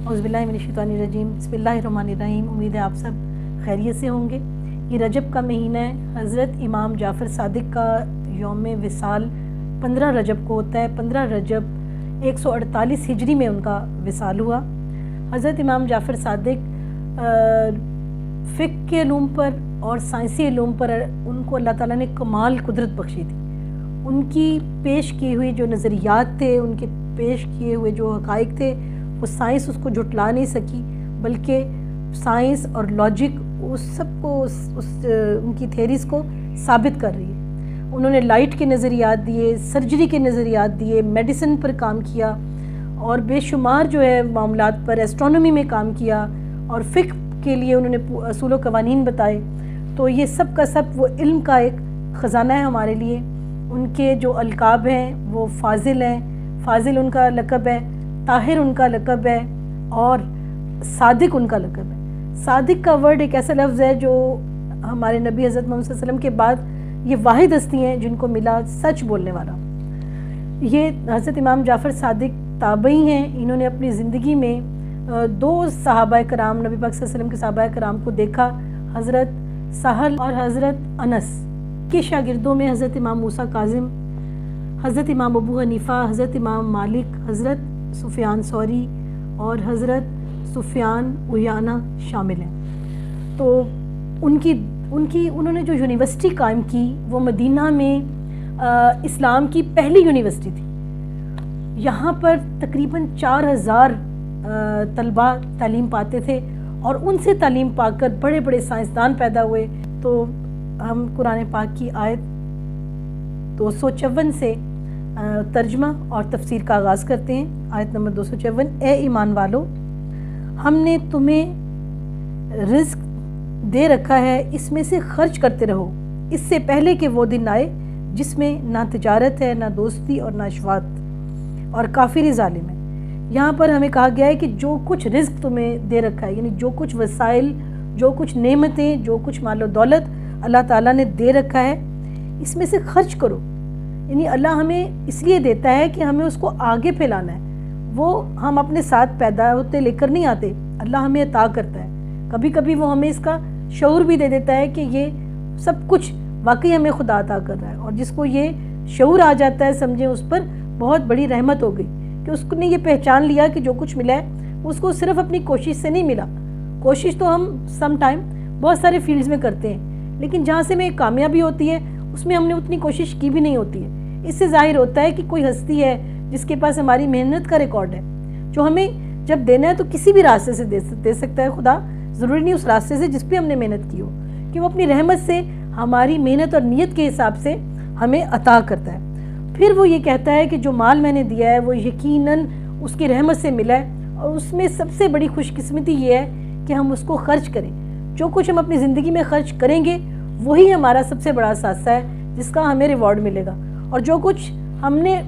اعوذ باللہ من الشیطان الرجیم، بسم اللہ الرحمن الرحیم۔ امید ہے آپ سب خیریت سے ہوں گے۔ یہ رجب کا مہینہ ہے، حضرت امام جعفر صادق کا یوم وصال 15 رجب کو ہوتا ہے۔ 15 رجب 148 ہجری میں ان کا وصال ہوا۔ حضرت امام جعفر صادق فقہ کے علوم پر اور سائنسی علوم پر ان کو اللہ تعالیٰ نے کمال قدرت بخشی تھی۔ ان کی پیش کی ہوئی جو نظریات تھے، ان کے پیش کیے ہوئے جو حقائق تھے، وہ سائنس اس کو جھٹلا نہیں سکی، بلکہ سائنس اور لاجک اس سب کو ان کی تھیریز کو ثابت کر رہی ہے۔ انہوں نے لائٹ کے نظریات دیے، سرجری کے نظریات دیے، میڈیسن پر کام کیا، اور بے شمار جو ہے معاملات پر، ایسٹرونومی میں کام کیا، اور فقہ کے لیے انہوں نے اصول و قوانین بتائے۔ تو یہ سب کا سب وہ علم کا ایک خزانہ ہے ہمارے لیے۔ ان کے جو القاب ہیں وہ فاضل ہیں، فاضل ان کا لقب ہے، طاہر ان کا لقب ہے، اور صادق ان کا لقب ہے۔ صادق کا ورڈ ایک ایسا لفظ ہے جو ہمارے نبی حضرت محمد صلی اللہ علیہ وسلم کے بعد یہ واحد ہستی ہیں جن کو ملا سچ بولنے والا۔ یہ حضرت امام جعفر صادق تابعی ہیں۔ انہوں نے اپنی زندگی میں 2 صحابہ کرام، نبی پاک صلی اللہ علیہ وسلم کے صحابہ کرام کو دیکھا، حضرت سہل اور حضرت انس کے شاگردوں میں حضرت امام موسیٰ کاظم، حضرت امام ابو حنیفہ، حضرت امام مالک، حضرت سفیان ثوری اور حضرت سفیان عیینہ شامل ہیں۔ تو انہوں نے جو یونیورسٹی قائم کی وہ مدینہ میں اسلام کی پہلی یونیورسٹی تھی۔ یہاں پر تقریباً 4000 طلباء تعلیم پاتے تھے، اور ان سے تعلیم پا کر بڑے بڑے سائنسدان پیدا ہوئے۔ تو ہم قرآن پاک کی آیت 254 سے ترجمہ اور تفسیر کا آغاز کرتے ہیں۔ آیت نمبر 254، اے ایمان والو، ہم نے تمہیں رزق دے رکھا ہے، اس میں سے خرچ کرتے رہو، اس سے پہلے کہ وہ دن آئے جس میں نہ تجارت ہے، نہ دوستی اور نہ شفاعت، اور کافر ظالم ہے۔ یہاں پر ہمیں کہا گیا ہے کہ جو کچھ رزق تمہیں دے رکھا ہے، یعنی جو کچھ وسائل، جو کچھ نعمتیں، جو کچھ مال و دولت اللہ تعالیٰ نے دے رکھا ہے، اس میں سے خرچ کرو۔ یعنی اللہ ہمیں اس لیے دیتا ہے کہ ہمیں اس کو آگے پھیلانا ہے۔ وہ ہم اپنے ساتھ پیدا ہوتے لے کر نہیں آتے، اللہ ہمیں عطا کرتا ہے۔ کبھی کبھی وہ ہمیں اس کا شعور بھی دے دیتا ہے کہ یہ سب کچھ واقعی ہمیں خدا عطا کر رہا ہے، اور جس کو یہ شعور آ جاتا ہے، سمجھیں اس پر بہت بڑی رحمت ہو گئی کہ اس نے یہ پہچان لیا کہ جو کچھ ملا ہے اس کو صرف اپنی کوشش سے نہیں ملا۔ کوشش تو ہم سم ٹائم بہت سارے فیلڈز میں کرتے ہیں، لیکن جہاں سے ہمیں کامیابی ہوتی ہے اس میں ہم نے اتنی کوشش کی بھی نہیں ہوتی ہے۔ اس سے ظاہر ہوتا ہے کہ کوئی ہستی ہے جس کے پاس ہماری محنت کا ریکارڈ ہے، جو ہمیں جب دینا ہے تو کسی بھی راستے سے دے سکتا ہے خدا، ضروری نہیں اس راستے سے جس پہ ہم نے محنت کی ہو، کہ وہ اپنی رحمت سے ہماری محنت اور نیت کے حساب سے ہمیں عطا کرتا ہے۔ پھر وہ یہ کہتا ہے کہ جو مال میں نے دیا ہے وہ یقیناً اس کی رحمت سے ملا ہے، اور اس میں سب سے بڑی خوش قسمتی یہ ہے کہ ہم اس کو خرچ کریں۔ جو کچھ ہم اپنی زندگی میں خرچ کریں گے وہی ہمارا سب سے بڑا ثاثہ ہے جس کا ہمیں ریوارڈ ملے گا، اور جو کچھ ہم نے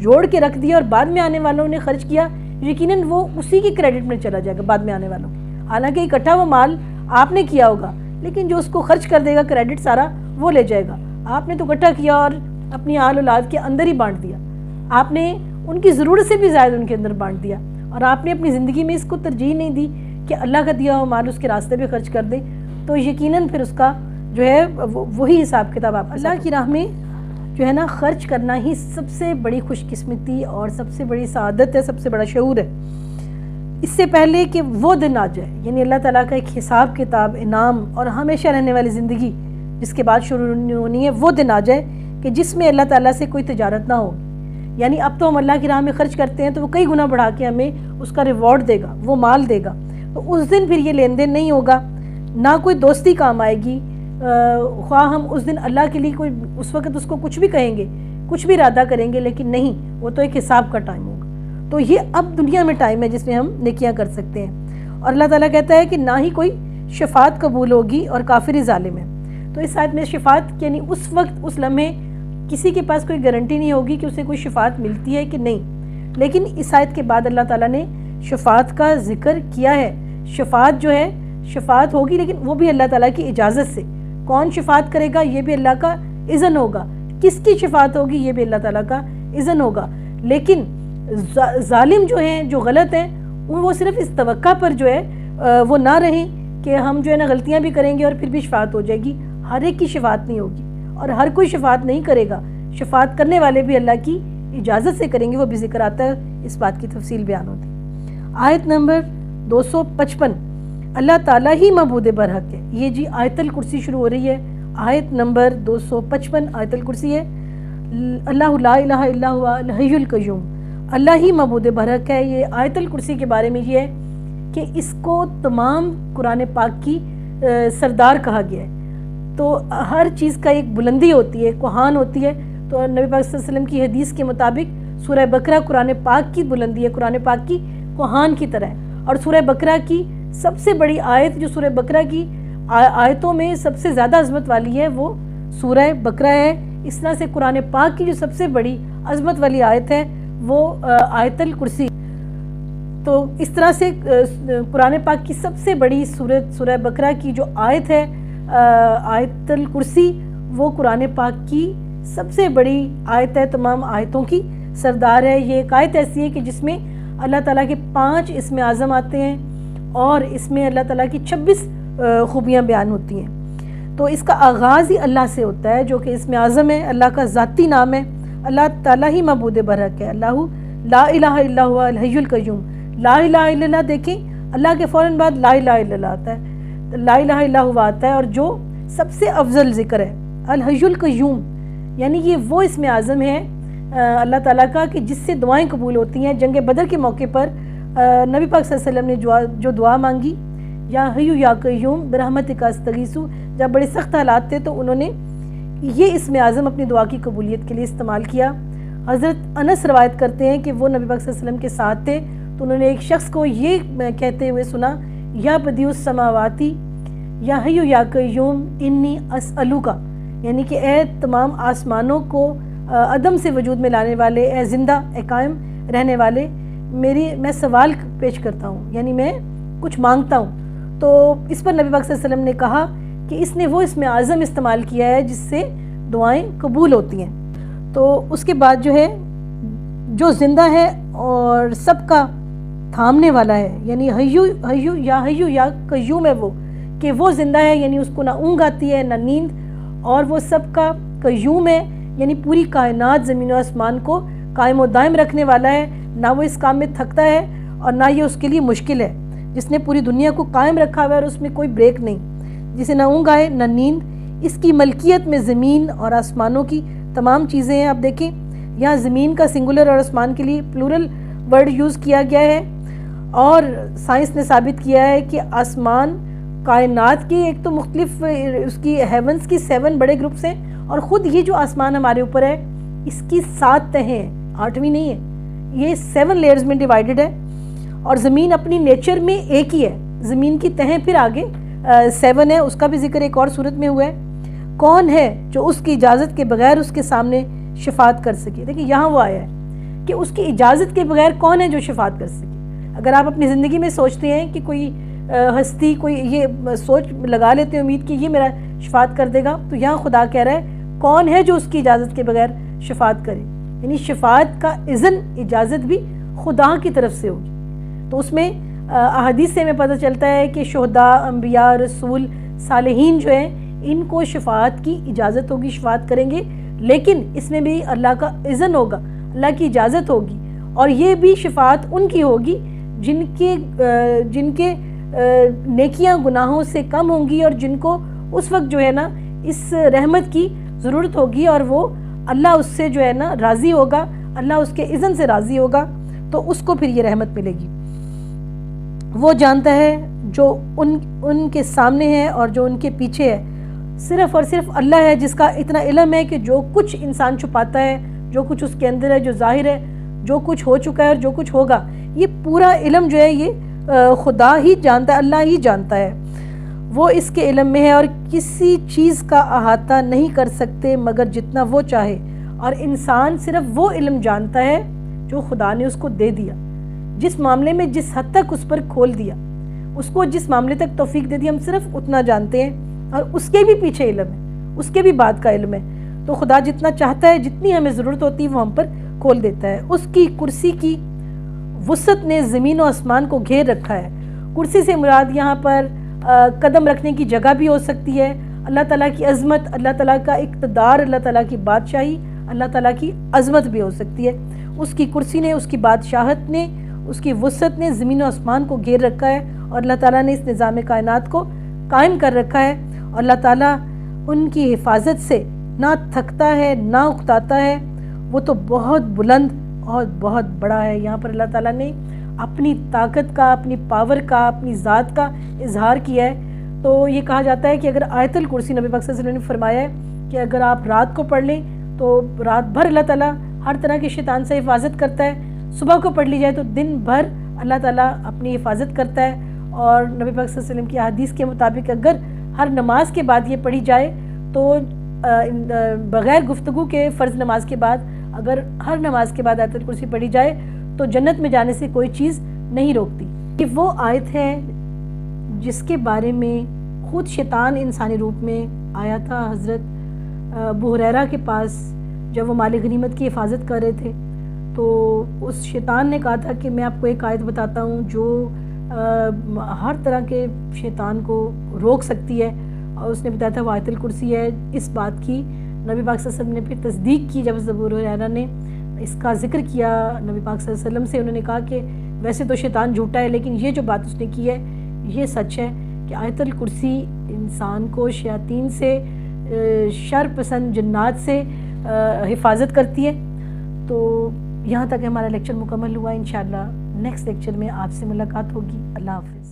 جوڑ کے رکھ دیا اور بعد میں آنے والوں نے خرچ کیا، یقیناً وہ اسی کی کریڈٹ میں چلا جائے گا بعد میں آنے والوں کی۔ حالانکہ اکٹھا وہ مال آپ نے کیا ہوگا، لیکن جو اس کو خرچ کر دے گا کریڈٹ سارا وہ لے جائے گا۔ آپ نے تو اکٹھا کیا اور اپنی آل اولاد کے اندر ہی بانٹ دیا، آپ نے ان کی ضرورت سے بھی زائد ان کے اندر بانٹ دیا، اور آپ نے اپنی زندگی میں اس کو ترجیح نہیں دی کہ اللہ کا دیا ہوا مال اس کے راستے پہ خرچ کر دے، تو یقیناً پھر اس کا جو ہے وہی حساب کتاب آپ اللہ کی راہ میں جو ہے نا خرچ کرنا ہی سب سے بڑی خوش قسمتی اور سب سے بڑی سعادت ہے، سب سے بڑا شعور ہے۔ اس سے پہلے کہ وہ دن آ جائے، یعنی اللہ تعالیٰ کا ایک حساب کتاب، انعام اور ہمیشہ رہنے والی زندگی جس کے بعد شروع ہونی ہے، وہ دن آ جائے کہ جس میں اللہ تعالیٰ سے کوئی تجارت نہ ہو۔ یعنی اب تو ہم اللہ کی راہ میں خرچ کرتے ہیں تو وہ کئی گنا بڑھا کے ہمیں اس کا ریوارڈ دے گا، وہ مال دے گا، تو اس دن پھر یہ لین دین نہیں ہوگا، نہ کوئی دوستی کام آئے گی، خواہ ہم اس دن اللہ کے لیے کوئی اس وقت اس کو کچھ بھی کہیں گے، کچھ بھی ارادہ کریں گے، لیکن نہیں، وہ تو ایک حساب کا ٹائم ہوگا۔ تو یہ اب دنیا میں ٹائم ہے جس میں ہم نیکیاں کر سکتے ہیں، اور اللہ تعالیٰ کہتا ہے کہ نہ ہی کوئی شفاعت قبول ہوگی اور کافر ظالم ہے۔ تو اس آیت میں شفاعت یعنی اس وقت اس لمحے کسی کے پاس کوئی گارنٹی نہیں ہوگی کہ اسے کوئی شفاعت ملتی ہے کہ نہیں، لیکن اس آیت کے بعد اللہ تعالیٰ نے شفاعت کا ذکر کیا ہے۔ شفاعت جو ہے شفاعت ہوگی، لیکن وہ بھی اللہ تعالیٰ کی اجازت سے۔ کون شفاعت کرے گا یہ بھی اللہ کا اذن ہوگا، کس کی شفاعت ہوگی یہ بھی اللہ تعالیٰ کا اذن ہوگا، لیکن ظالم جو ہیں، جو غلط ہیں، وہ صرف اس توقع پر جو ہے وہ نہ رہیں کہ ہم جو ہے نا غلطیاں بھی کریں گے اور پھر بھی شفاعت ہو جائے گی. ہر ایک کی شفاعت نہیں ہوگی اور ہر کوئی شفاعت نہیں کرے گا. شفاعت کرنے والے بھی اللہ کی اجازت سے کریں گے. وہ بھی ذکر آتا ہے, اس بات کی تفصیل بیان ہوتی. آیت نمبر 255 اللہ تعالیٰ ہی معبود برحق ہے. یہ جی آیت الکرسی شروع ہو رہی ہے. آیت نمبر 255 آیت الکرسی ہے. اللہ لا الہ الا هو الحی القیوم, اللہ ہی معبود برحق ہے. یہ آیت الکرسی کے بارے میں یہ ہے کہ اس کو تمام قرآن پاک کی سردار کہا گیا ہے. تو ہر چیز کا ایک بلندی ہوتی ہے, کوہان ہوتی ہے. تو نبی پاک صلی اللہ علیہ وسلم کی حدیث کے مطابق سورہ بقرہ قرآن پاک کی بلندی ہے, قرآن پاک کی کوہان کی طرح ہے. اور سورہ بقرہ کی سب سے بڑی آیت جو سورہ بقرہ کی آیتوں میں سب سے زیادہ عظمت والی ہے وہ سورہ بقرہ ہے. اس طرح سے قرآن پاک کی جو سب سے بڑی عظمت والی آیت ہے وہ آیت الکرسی. تو اس طرح سے قرآن پاک کی سب سے بڑی سورہ بقرہ کی جو آیت ہے آیت الکرسی, وہ قرآن پاک کی سب سے بڑی آیت ہے, تمام آیتوں کی سردار ہے. یہ ایک آیت ایسی ہے کہ جس میں اللہ تعالیٰ کے 5 اسم اعظم آتے ہیں اور اس میں اللہ تعالیٰ کی 26 خوبیاں بیان ہوتی ہیں. تو اس کا آغاز ہی اللہ سے ہوتا ہے جو کہ اسم اعظم ہے, اللہ کا ذاتی نام ہے. اللہ تعالیٰ ہی معبود برحق ہے. اللہ لا الہ الا هو الحی القیوم. لا الہ الا اللہ دیکھیں, اللہ کے فوراً بعد لا الہ الا اللہ آتا ہے, لا الہ الا هو آتا ہے. اور جو سب سے افضل ذکر ہے الحی القیوم, یعنی یہ وہ اسم اعظم ہے اللہ تعالیٰ کا کہ جس سے دعائیں قبول ہوتی ہیں. جنگ بدر کے موقع پر نبی پاک صلی اللہ علیہ وسلم نے جو دعا مانگی, یا حیو یا قیوم برحمتک استغیث, جب بڑے سخت حالات تھے تو انہوں نے یہ اسم اعظم اپنی دعا کی قبولیت کے لیے استعمال کیا. حضرت انس روایت کرتے ہیں کہ وہ نبی پاک صلی اللہ علیہ وسلم کے ساتھ تھے, تو انہوں نے ایک شخص کو یہ کہتے ہوئے سنا, یا بدیع السماواتی یا حیو یا قیوم انی اسألوک, یعنی کہ اے تمام آسمانوں کو عدم سے وجود میں لانے والے, اے زندہ اے قائم رہنے والے, میں سوال پیش کرتا ہوں, یعنی میں کچھ مانگتا ہوں. تو اس پر نبی پاک صلی اللہ علیہ وسلم نے کہا کہ اس نے وہ اسم اعظم استعمال کیا ہے جس سے دعائیں قبول ہوتی ہیں. تو اس کے بعد جو ہے جو زندہ ہے اور سب کا تھامنے والا ہے, یعنی حیو یا قیوم ہے وہ, کہ وہ زندہ ہے یعنی اس کو نہ اونگ آتی ہے نہ نیند, اور وہ سب کا قیوم ہے یعنی پوری کائنات زمین و آسمان کو قائم و دائم رکھنے والا ہے. نہ وہ اس کام میں تھکتا ہے اور نہ یہ اس کے لیے مشکل ہے, جس نے پوری دنیا کو قائم رکھا ہوا ہے اور اس میں کوئی بریک نہیں, جسے نہ اونگ آئے نہ نیند. اس کی ملکیت میں زمین اور آسمانوں کی تمام چیزیں ہیں. آپ دیکھیں یہاں زمین کا سنگولر اور آسمان کے لیے پلورل ورڈ یوز کیا گیا ہے, اور سائنس نے ثابت کیا ہے کہ آسمان کائنات کی ایک تو مختلف اس کی ہیونز کی 7 بڑے گروپس ہیں, اور خود یہ جو آسمان ہمارے اوپر ہے اس کی 7 تہیں ہیں, 8ویں نہیں ہے, یہ 7 لیئرز میں ڈیوائیڈڈ ہے. اور زمین اپنی نیچر میں ایک ہی ہے, زمین کی تہیں پھر آگے 7 ہے, اس کا بھی ذکر ایک اور صورت میں ہوا ہے. کون ہے جو اس کی اجازت کے بغیر اس کے سامنے شفاعت کر سکے. دیکھیں یہاں وہ آیا ہے کہ اس کی اجازت کے بغیر کون ہے جو شفاعت کر سکے. اگر آپ اپنی زندگی میں سوچتے ہیں کہ کوئی ہستی, کوئی یہ سوچ لگا لیتے ہیں امید کہ یہ میرا شفاعت کر دے گا, تو یہاں خدا کہہ رہا ہے کون ہے جو اس کی اجازت کے بغیر شفاعت کرے. یعنی شفاعت کا اذن, اجازت بھی خدا کی طرف سے ہوگی. تو اس میں احادیث سے ہمیں پتہ چلتا ہے کہ شہداء, انبیاء, رسول, صالحین جو ہیں ان کو شفاعت کی اجازت ہوگی, شفاعت کریں گے, لیکن اس میں بھی اللہ کا اذن ہوگا, اللہ کی اجازت ہوگی. اور یہ بھی شفاعت ان کی ہوگی جن کے نیکیاں گناہوں سے کم ہوں گی, اور جن کو اس وقت جو ہے نا اس رحمت کی ضرورت ہوگی, اور وہ اللہ اس سے جو ہے نا راضی ہوگا, اللہ اس کے اذن سے راضی ہوگا, تو اس کو پھر یہ رحمت ملے گی. وہ جانتا ہے جو ان کے سامنے ہے اور جو ان کے پیچھے ہے. صرف اور صرف اللہ ہے جس کا اتنا علم ہے کہ جو کچھ انسان چھپاتا ہے, جو کچھ اس کے اندر ہے, جو ظاہر ہے, جو کچھ ہو چکا ہے اور جو کچھ ہوگا, یہ پورا علم جو ہے یہ خدا ہی جانتا ہے, اللہ ہی جانتا ہے. وہ اس کے علم میں ہے اور کسی چیز کا احاطہ نہیں کر سکتے مگر جتنا وہ چاہے. اور انسان صرف وہ علم جانتا ہے جو خدا نے اس کو دے دیا, جس معاملے میں جس حد تک اس پر کھول دیا, اس کو جس معاملے تک توفیق دے دی, ہم صرف اتنا جانتے ہیں, اور اس کے بھی پیچھے علم ہے, اس کے بھی بعد کا علم ہے. تو خدا جتنا چاہتا ہے, جتنی ہمیں ضرورت ہوتی ہے وہ ہم پر کھول دیتا ہے. اس کی کرسی کی وسعت نے زمین و آسمان کو گھیر رکھا ہے۔ کرسی سے مراد یہاں پر قدم رکھنے کی جگہ بھی ہو سکتی ہے۔ اللہ تعالیٰ کی عظمت، اللہ تعالیٰ کا اقتدار، اللہ تعالیٰ کی بادشاہی، اللہ تعالیٰ کی عظمت بھی ہو سکتی ہے۔ اس کی کرسی نے، اس کی بادشاہت نے، اس کی وسعت نے زمین و آسمان کو گھیر رکھا ہے، اور اللہ تعالیٰ نے اس نظام کائنات کو قائم کر رکھا ہے، اور اللہ تعالیٰ ان کی حفاظت سے نہ تھکتا ہے نہ اکتاتا ہے۔ وہ تو بہت بلند اور بہت بڑا ہے۔ یہاں پر اللہ تعالیٰ نے اپنی طاقت کا، اپنی پاور کا، اپنی ذات کا اظہار کیا ہے۔ تو یہ کہا جاتا ہے کہ اگر آیت الکرسی، نبی پاک صلی اللہ علیہ وسلم نے فرمایا ہے کہ اگر آپ رات کو پڑھ لیں تو رات بھر اللہ تعالیٰ ہر طرح کے شیطان سے حفاظت کرتا ہے، صبح کو پڑھ لی جائے تو دن بھر اللہ تعالیٰ اپنی حفاظت کرتا ہے۔ اور نبی پاک صلی اللہ علیہ وسلم کی حدیث کے مطابق اگر ہر نماز کے بعد یہ پڑھی جائے تو بغیر گفتگو کے فرض نماز کے بعد اگر ہر نماز کے بعد آیت الکرسی پڑھی جائے تو جنت میں جانے سے کوئی چیز نہیں روکتی۔ یہ وہ آیت ہے جس کے بارے میں خود شیطان انسانی روپ میں آیا تھا حضرت ابو ہریرہ کے پاس جب وہ مال غنیمت کی حفاظت کر رہے تھے، تو اس شیطان نے کہا تھا کہ میں آپ کو ایک آیت بتاتا ہوں جو ہر طرح کے شیطان کو روک سکتی ہے، اور اس نے بتایا تھا وہ آیت الکرسی ہے۔ اس بات کی نبی پاک صلی اللہ علیہ وسلم نے پھر تصدیق کی جب ابو ہریرہ نے اس کا ذکر کیا نبی پاک صلی اللہ علیہ وسلم سے۔ انہوں نے کہا کہ ویسے تو شیطان جھوٹا ہے، لیکن یہ جو بات اس نے کی ہے یہ سچ ہے کہ آیت الکرسی انسان کو شیاطین سے، شر پسند جنات سے حفاظت کرتی ہے۔ تو یہاں تک ہمارا لیکچر مکمل ہوا۔ انشاءاللہ نیکسٹ لیکچر میں آپ سے ملاقات ہوگی۔ اللہ حافظ۔